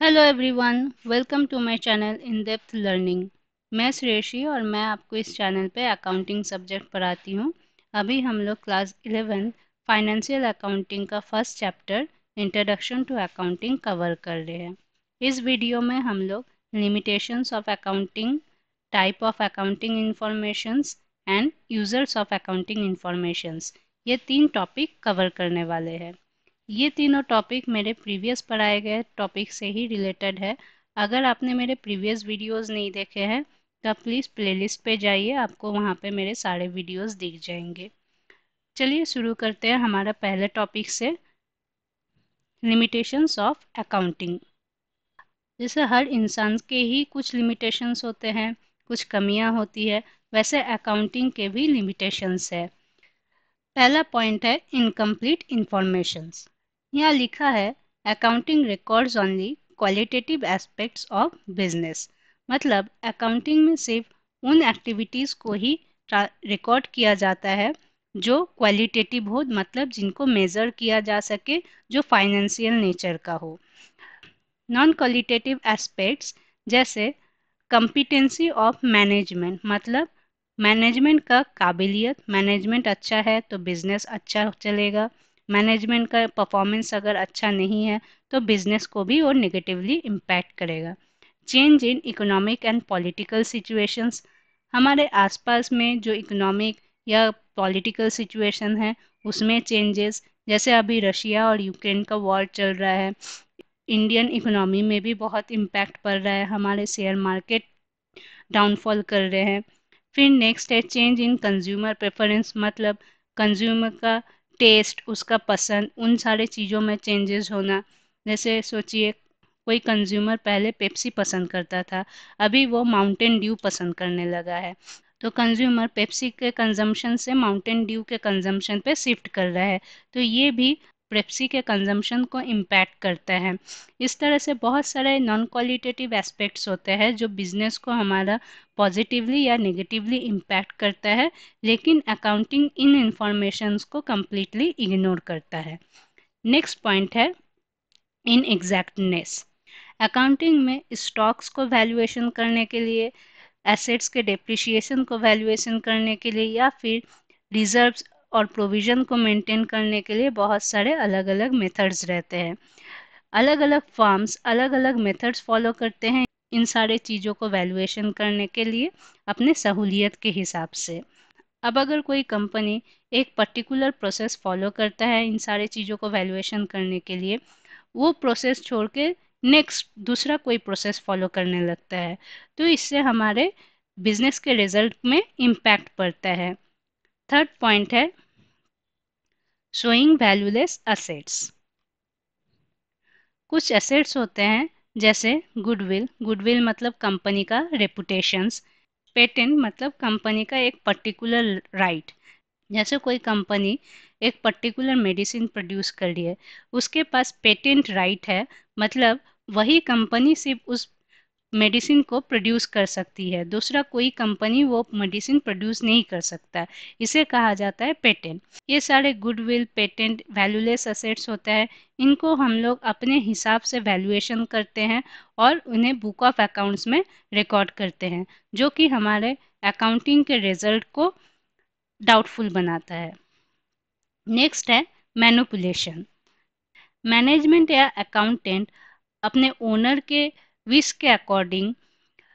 Hello everyone, welcome to my channel in depth learning. मैं श्रेयशी और मैं आपको इस चैनल पे अकाउंटिंग सब्जेक्ट पढ़ाती हूँ। अभी हम लोग क्लास 11 फाइनेंशियल अकाउंटिंग का first chapter introduction to accounting cover कर रहे हैं। इस वीडियो में हम लोग limitations of accounting, type of accounting informations and users of accounting informations, ये 3 टॉपिक कवर करने वाले हैं। ये तीनों टॉपिक मेरे प्रीवियस पढ़ाए गए टॉपिक से ही रिलेटेड है। अगर आपने मेरे प्रीवियस वीडियोस नहीं देखे हैं तो आप प्लीज़ प्लेलिस्ट पे जाइए, आपको वहाँ पे मेरे सारे वीडियोस दिख जाएंगे। चलिए शुरू करते हैं हमारा पहले टॉपिक से, लिमिटेशंस ऑफ अकाउंटिंग। जैसे हर इंसान के ही कुछ लिमिटेशंस होते हैं, कुछ कमियां होती है, वैसे अकाउंटिंग के भी लिमिटेशंस है। पहला पॉइंट है इनकम्प्लीट इंफॉर्मेशंस। यहाँ लिखा है accounting records only qualitative aspects of business. मतलब अकाउंटिंग में सिर्फ उन एक्टिविटीज़ को ही रिकॉर्ड किया जाता है जो क्वालिटेटिव हो, मतलब जिनको मेज़र किया जा सके, जो फाइनेंशियल नेचर का हो। नॉन क्वालिटेटिव एस्पेक्ट्स जैसे कंपिटेंसी ऑफ मैनेजमेंट, मतलब मैनेजमेंट का काबिलियत, मैनेजमेंट अच्छा है तो बिजनेस अच्छा चलेगा, मैनेजमेंट का परफॉर्मेंस अगर अच्छा नहीं है तो बिजनेस को भी वो नेगेटिवली इम्पैक्ट करेगा। Change in economic and political situations, हमारे आसपास में जो इकोनॉमिक या पॉलिटिकल सिचुएशन है उसमें चेंजेस, जैसे अभी रशिया और यूक्रेन का वॉर चल रहा है, इंडियन इकोनॉमी में भी बहुत इम्पैक्ट पड़ रहा है, हमारे शेयर मार्केट डाउनफॉल कर रहे हैं। फिर नेक्स्ट है चेंज इन कंज्यूमर प्रेफरेंस, मतलब कंज्यूमर का टेस्ट, उसका पसंद, उन सारे चीज़ों में चेंजेस होना। जैसे सोचिए कोई कंज्यूमर पहले पेप्सी पसंद करता था, अभी वो माउंटेन ड्यू पसंद करने लगा है, तो कंज्यूमर पेप्सी के कंजम्पशन से माउंटेन ड्यू के कंजम्पशन पे शिफ्ट कर रहा है, तो ये भी पेप्सी के कंजम्पशन को इम्पैक्ट करता है। इस तरह से बहुत सारे नॉन क्वालिटेटिव एस्पेक्ट्स होते हैं जो बिजनेस को हमारा पॉजिटिवली या नेगेटिवली इम्पैक्ट करता है, लेकिन अकाउंटिंग इन इंफॉर्मेशंस को कम्प्लीटली इग्नोर करता है। नेक्स्ट पॉइंट है इन एग्जैक्टनेस। अकाउंटिंग में स्टॉक्स को वैल्यूएशन करने के लिए, एसेट्स के डेप्रिसिएशन को वैल्यूएशन करने के लिए, या फिर रिजर्व्स और प्रोविजन को मेंटेन करने के लिए बहुत सारे अलग अलग मेथड्स रहते हैं। अलग अलग फर्म्स अलग अलग मेथड्स फॉलो करते हैं इन सारे चीज़ों को वैल्यूएशन करने के लिए अपने सहूलियत के हिसाब से। अब अगर कोई कंपनी एक पर्टिकुलर प्रोसेस फॉलो करता है इन सारे चीज़ों को वैल्यूएशन करने के लिए, वो प्रोसेस छोड़ के नेक्स्ट दूसरा कोई प्रोसेस फॉलो करने लगता है, तो इससे हमारे बिजनेस के रिजल्ट में इम्पैक्ट पड़ता है। थर्ड पॉइंट है शोइंग वैल्यूलेस असेट्स। कुछ एसेट्स होते हैं जैसे गुडविल, गुडविल मतलब कंपनी का रेपुटेशंस, पेटेंट मतलब कंपनी का एक पर्टिकुलर राइट, जैसे कोई कंपनी एक पर्टिकुलर मेडिसिन प्रोड्यूस कर रही है, उसके पास पेटेंट राइट है, मतलब वही कंपनी सिर्फ उस मेडिसिन को प्रोड्यूस कर सकती है, दूसरा कोई कंपनी वो मेडिसिन प्रोड्यूस नहीं कर सकता, इसे कहा जाता है पेटेंट। ये सारे गुडविल, पेटेंट वैल्यूलेस असेट्स होता है, इनको हम लोग अपने हिसाब से वैल्यूएशन करते हैं और उन्हें बुक ऑफ अकाउंट्स में रिकॉर्ड करते हैं, जो कि हमारे अकाउंटिंग के रिजल्ट को डाउटफुल बनाता है। नेक्स्ट है मैनिपुलेशन। मैनेजमेंट या अकाउंटेंट अपने ओनर के विश के अकॉर्डिंग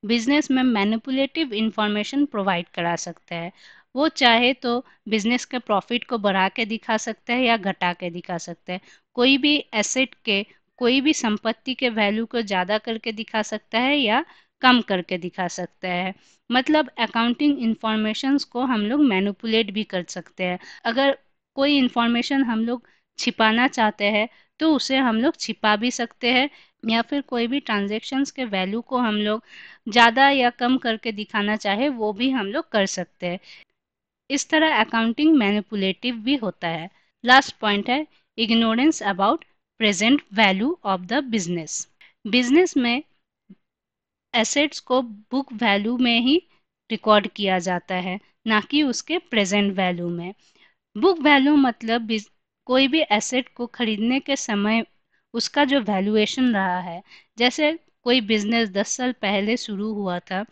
बिजनेस में मैनिपुलेटिव इंफॉर्मेशन प्रोवाइड करा सकता है। वो चाहे तो बिजनेस के प्रॉफिट को बढ़ा के दिखा सकता है या घटा के दिखा सकता है, कोई भी एसेट के, कोई भी संपत्ति के वैल्यू को ज़्यादा करके दिखा सकता है या कम करके दिखा सकता है। मतलब अकाउंटिंग इंफॉर्मेशंस को हम लोग मैनिपुलेट भी कर सकते हैं। अगर कोई इंफॉर्मेशन हम लोग छिपाना चाहते हैं तो उसे हम लोग छिपा भी सकते हैं, या फिर कोई भी ट्रांजैक्शंस के वैल्यू को हम लोग ज़्यादा या कम करके दिखाना चाहे वो भी हम लोग कर सकते हैं। इस तरह अकाउंटिंग मैनिपुलेटिव भी होता है। लास्ट पॉइंट है ignorance about present value of the business. Business में एसेट्स को बुक वैल्यू में ही रिकॉर्ड किया जाता है, ना कि उसके प्रेजेंट वैल्यू में। बुक वैल्यू मतलब कोई भी एसेट को खरीदने के समय उसका जो वैल्यूएशन रहा है। जैसे कोई बिजनेस 10 साल पहले शुरू हुआ था,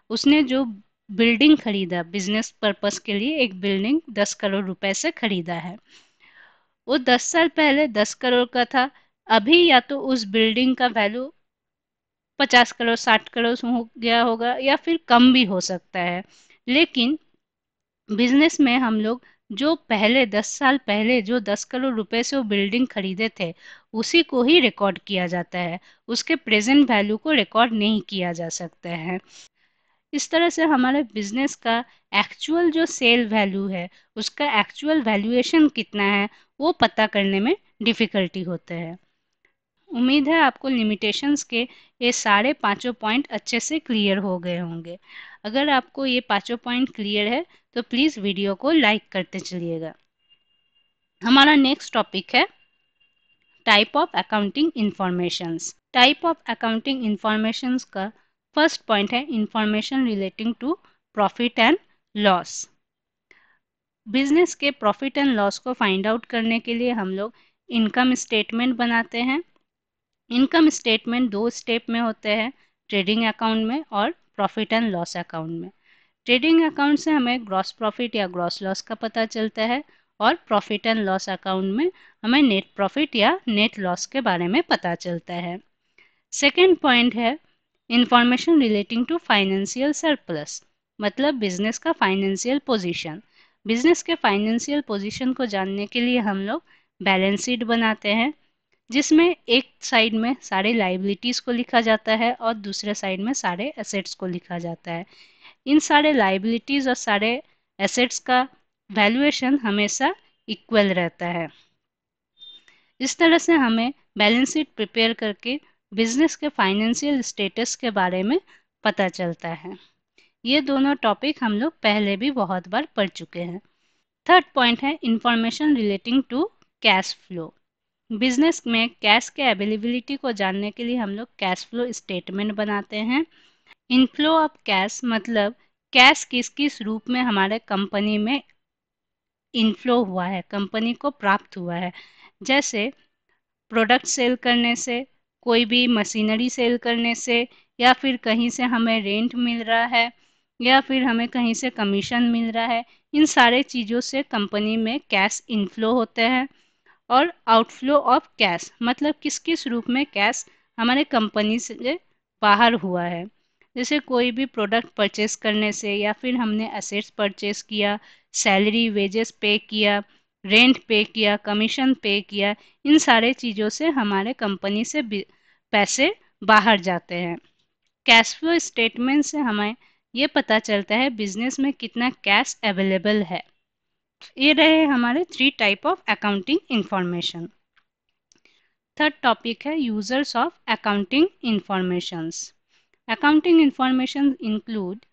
उसने जो बिल्डिंग खरीदा बिजनेस पर्पस के लिए, एक बिल्डिंग 10 करोड़ रुपए से खरीदा है, वो 10 साल पहले 10 करोड़ का था। अभी या तो उस बिल्डिंग का वैल्यू 50 करोड़ 60 करोड़ हो गया होगा या फिर कम भी हो सकता है। लेकिन बिजनेस में हम लोग जो पहले 10 साल पहले जो 10 करोड़ रुपए से वो बिल्डिंग खरीदे थे, उसी को ही रिकॉर्ड किया जाता है। उसके प्रेजेंट वैल्यू को रिकॉर्ड नहीं किया जा सकता है। इस तरह से हमारे बिजनेस का एक्चुअल जो सेल वैल्यू है, उसका एक्चुअल वैल्यूएशन कितना है, वो पता करने में डिफ़िकल्टी होते हैं। उम्मीद है आपको लिमिटेशंस के ये सारे पांचों पॉइंट अच्छे से क्लियर हो गए होंगे। अगर आपको ये पांचों पॉइंट क्लियर है तो प्लीज़ वीडियो को लाइक करते चलिएगा। हमारा नेक्स्ट टॉपिक है type of accounting informations. Type of accounting informations का फर्स्ट पॉइंट है information relating to profit and loss. Business के प्रॉफिट एंड लॉस को फाइंड आउट करने के लिए हम लोग इनकम स्टेटमेंट बनाते हैं। इनकम स्टेटमेंट दो स्टेप में होते हैं, ट्रेडिंग अकाउंट में और प्रॉफिट एंड लॉस अकाउंट में। ट्रेडिंग अकाउंट से हमें ग्रॉस प्रॉफिट या ग्रॉस लॉस का पता चलता है और प्रॉफिट एंड लॉस अकाउंट में हमें नेट प्रॉफिट या नेट लॉस के बारे में पता चलता है। सेकेंड पॉइंट है information relating to financial surplus, मतलब बिजनेस का फाइनेंशियल पोजीशन। बिजनेस के फाइनेंशियल पोजीशन को जानने के लिए हम लोग बैलेंस शीट बनाते हैं, जिसमें एक साइड में सारे लाइबिलिटीज़ को लिखा जाता है और दूसरे साइड में सारे एसेट्स को लिखा जाता है। इन सारे लाइबिलिटीज़ और सारे एसेट्स का वैल्यूएशन हमेशा इक्वल रहता है। इस तरह से हमें बैलेंस शीट प्रिपेयर करके बिजनेस के फाइनेंशियल स्टेटस के बारे में पता चलता है। ये दोनों टॉपिक हम लोग पहले भी बहुत बार पढ़ चुके हैं। थर्ड पॉइंट है information relating to cash flow. Business में कैश के अवेलेबिलिटी को जानने के लिए हम लोग कैश फ्लो स्टेटमेंट बनाते हैं। इनफ्लो ऑफ कैश मतलब कैश किस किस रूप में हमारे कंपनी में इनफ्लो हुआ है, कंपनी को प्राप्त हुआ है। जैसे प्रोडक्ट सेल करने से, कोई भी मशीनरी सेल करने से, या फिर कहीं से हमें रेंट मिल रहा है, या फिर हमें कहीं से कमीशन मिल रहा है। इन सारे चीज़ों से कंपनी में कैश इनफ्लो होते हैं। और आउटफ्लो ऑफ कैश मतलब किस किस रूप में कैश हमारे कंपनी से बाहर हुआ है। जैसे कोई भी प्रोडक्ट परचेस करने से, या फिर हमने एसेट्स परचेस किया, सैलरी वेजेस पे किया, रेंट पे किया, कमीशन पे किया, इन सारे चीज़ों से हमारे कंपनी से पैसे बाहर जाते हैं। कैश फ्लो स्टेटमेंट से हमें ये पता चलता है बिजनेस में कितना कैश अवेलेबल है। ये रहे हमारे three type of accounting information. Third topic है users of accounting informations. Accounting information include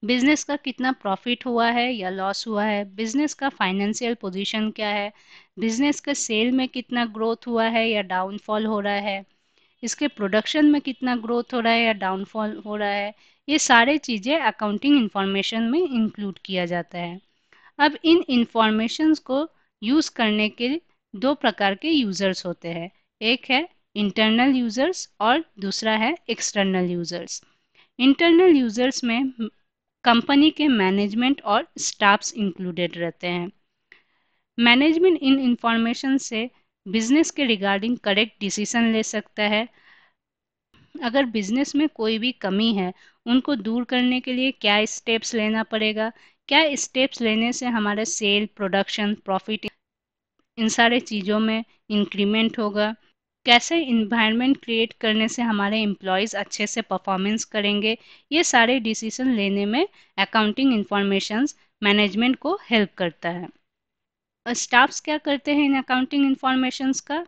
business का कितना प्रॉफिट हुआ है या लॉस हुआ है, बिजनेस का फाइनेंशियल पोजीशन क्या है, बिजनेस का सेल में कितना ग्रोथ हुआ है या डाउनफॉल हो रहा है, इसके प्रोडक्शन में कितना ग्रोथ हो रहा है या डाउनफॉल हो रहा है। ये सारे चीज़ें अकाउंटिंग इंफॉर्मेशन में इंक्लूड किया जाता है। अब इन इंफॉर्मेशंस को यूज़ करने के दो प्रकार के यूज़र्स होते हैं। एक है इंटरनल यूज़र्स और दूसरा है एक्सटर्नल यूज़र्स। इंटरनल यूज़र्स में कंपनी के मैनेजमेंट और स्टाफ्स इंक्लूडेड रहते हैं। मैनेजमेंट इन इंफॉर्मेशन से बिजनेस के रिगार्डिंग करेक्ट डिसीजन ले सकता है। अगर बिजनेस में कोई भी कमी है, उनको दूर करने के लिए क्या स्टेप्स लेना पड़ेगा, क्या स्टेप्स लेने से हमारे सेल, प्रोडक्शन, प्रॉफिट, इन सारे चीज़ों में इंक्रीमेंट होगा, कैसे इन्वायरमेंट क्रिएट करने से हमारे एम्प्लॉयज़ अच्छे से परफॉर्मेंस करेंगे। ये सारे डिसीजन लेने में अकाउंटिंग इंफॉर्मेशंस मैनेजमेंट को हेल्प करता है। और स्टाफ्स क्या करते हैं इन अकाउंटिंग इंफॉर्मेशंस का?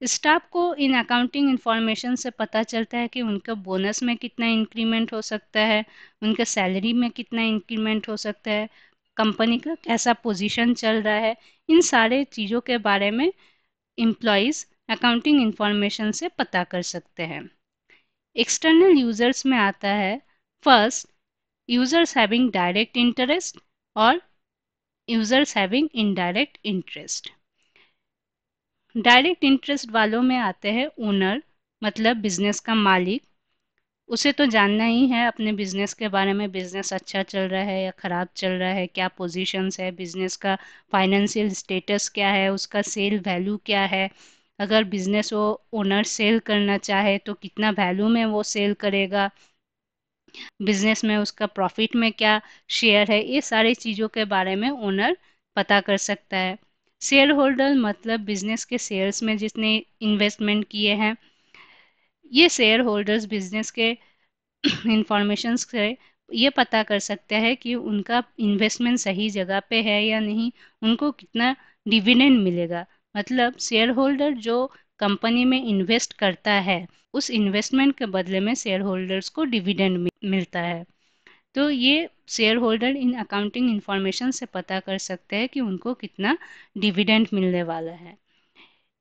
स्टाफ को इन अकाउंटिंग इंफॉर्मेशन से पता चलता है कि उनका बोनस में कितना इंक्रीमेंट हो सकता है, उनका सैलरी में कितना इंक्रीमेंट हो सकता है, कंपनी का कैसा पोजीशन चल रहा है। इन सारे चीज़ों के बारे में एम्प्लॉयज़ अकाउंटिंग इंफॉर्मेशन से पता कर सकते हैं। एक्सटर्नल यूजर्स में आता है first users having direct interest और users having indirect interest. Direct interest वालों में आते हैं ओनर, मतलब बिजनेस का मालिक। उसे तो जानना ही है अपने बिजनेस के बारे में, बिजनेस अच्छा चल रहा है या खराब चल रहा है, क्या पोजीशंस है बिजनेस का, फाइनेंशियल स्टेटस क्या है, उसका सेल वैल्यू क्या है। अगर बिजनेस वो ओनर सेल करना चाहे तो कितना वैल्यू में वो सेल करेगा, बिजनेस में उसका प्रॉफिट में क्या शेयर है, ये सारी चीज़ों के बारे में ओनर पता कर सकता है। शेयर होल्डर मतलब बिजनेस के शेयर्स में जितने इन्वेस्टमेंट किए हैं, ये शेयर होल्डर्स बिजनेस के इंफॉर्मेशन से ये पता कर सकते हैं कि उनका इन्वेस्टमेंट सही जगह पे है या नहीं, उनको कितना डिविडेंड मिलेगा। मतलब शेयर होल्डर जो कंपनी में इन्वेस्ट करता है, उस इन्वेस्टमेंट के बदले में शेयर होल्डर्स को डिविडेंड मिलता है। तो ये share holder in accounting information से पता कर सकते हैं कि उनको कितना डिविडेंड मिलने वाला है।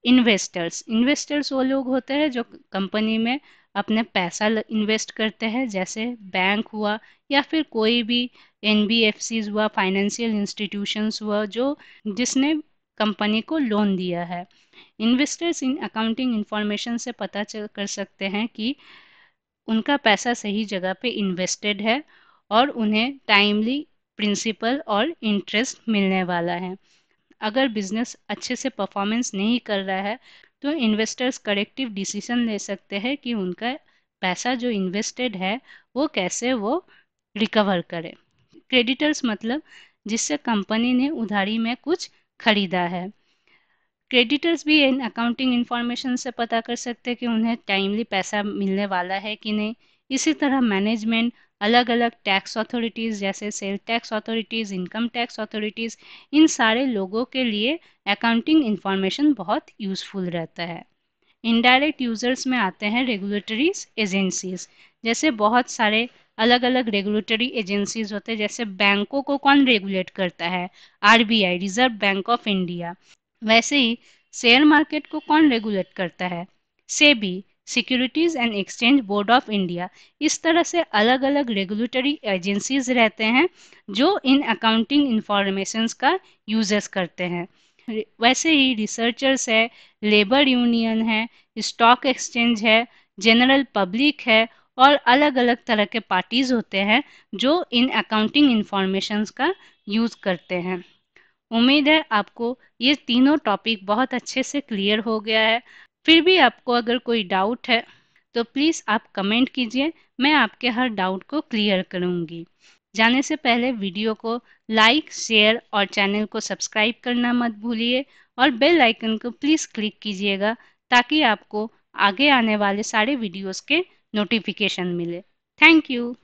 इन्वेस्टर्स इन्वेस्टर्स वो लोग होते हैं जो कंपनी में अपने पैसा इन्वेस्ट करते हैं, जैसे बैंक हुआ या फिर कोई भी एनबीएफसीज हुआ, फाइनेंशियल इंस्टीट्यूशंस हुआ, जो जिसने कंपनी को लोन दिया है। इन्वेस्टर्स इन अकाउंटिंग इंफॉर्मेशन से पता चल कर सकते हैं कि उनका पैसा सही जगह पे इन्वेस्टेड है और उन्हें टाइमली प्रिंसिपल और इंटरेस्ट मिलने वाला है। अगर बिजनेस अच्छे से परफॉर्मेंस नहीं कर रहा है तो इन्वेस्टर्स करेक्टिव डिसीजन ले सकते हैं कि उनका पैसा जो इन्वेस्टेड है वो कैसे वो रिकवर करे। क्रेडिटर्स मतलब जिससे कंपनी ने उधारी में कुछ खरीदा है। क्रेडिटर्स भी इन अकाउंटिंग इंफॉर्मेशन से पता कर सकते हैं कि उन्हें टाइमली पैसा मिलने वाला है कि नहीं। इसी तरह मैनेजमेंट अलग अलग टैक्स अथॉरिटीज़ जैसे sale tax authorities, income tax authorities, इन सारे लोगों के लिए अकाउंटिंग इंफॉर्मेशन बहुत यूज़फुल रहता है। इनडायरेक्ट यूजर्स में आते हैं रेगुलेटरीज एजेंसीज। जैसे बहुत सारे अलग अलग रेगुलेटरी एजेंसीज होते हैं, जैसे बैंकों को कौन रेगुलेट करता है, RBI, reserve bank of India. वैसे ही शेयर मार्केट को कौन रेगुलेट करता है, SEBI, securities and exchange board of India. इस तरह से अलग अलग रेगुलेटरी एजेंसीज रहते हैं जो इन अकाउंटिंग इंफॉर्मेशंस का यूजेस करते हैं। वैसे ही रिसर्चर्स है, लेबर यूनियन है, स्टॉक एक्सचेंज है, जनरल पब्लिक है, और अलग अलग तरह के पार्टीज होते हैं जो इन अकाउंटिंग इंफॉर्मेशंस का यूज़ करते हैं। उम्मीद है आपको ये तीनों टॉपिक बहुत अच्छे से क्लियर हो गया है। फिर भी आपको अगर कोई डाउट है तो प्लीज़ आप कमेंट कीजिए, मैं आपके हर डाउट को क्लियर करूँगी। जाने से पहले वीडियो को लाइक, शेयर और चैनल को सब्सक्राइब करना मत भूलिए, और बेल आइकन को प्लीज़ क्लिक कीजिएगा ताकि आपको आगे आने वाले सारे वीडियोस के नोटिफिकेशन मिले। Thank you.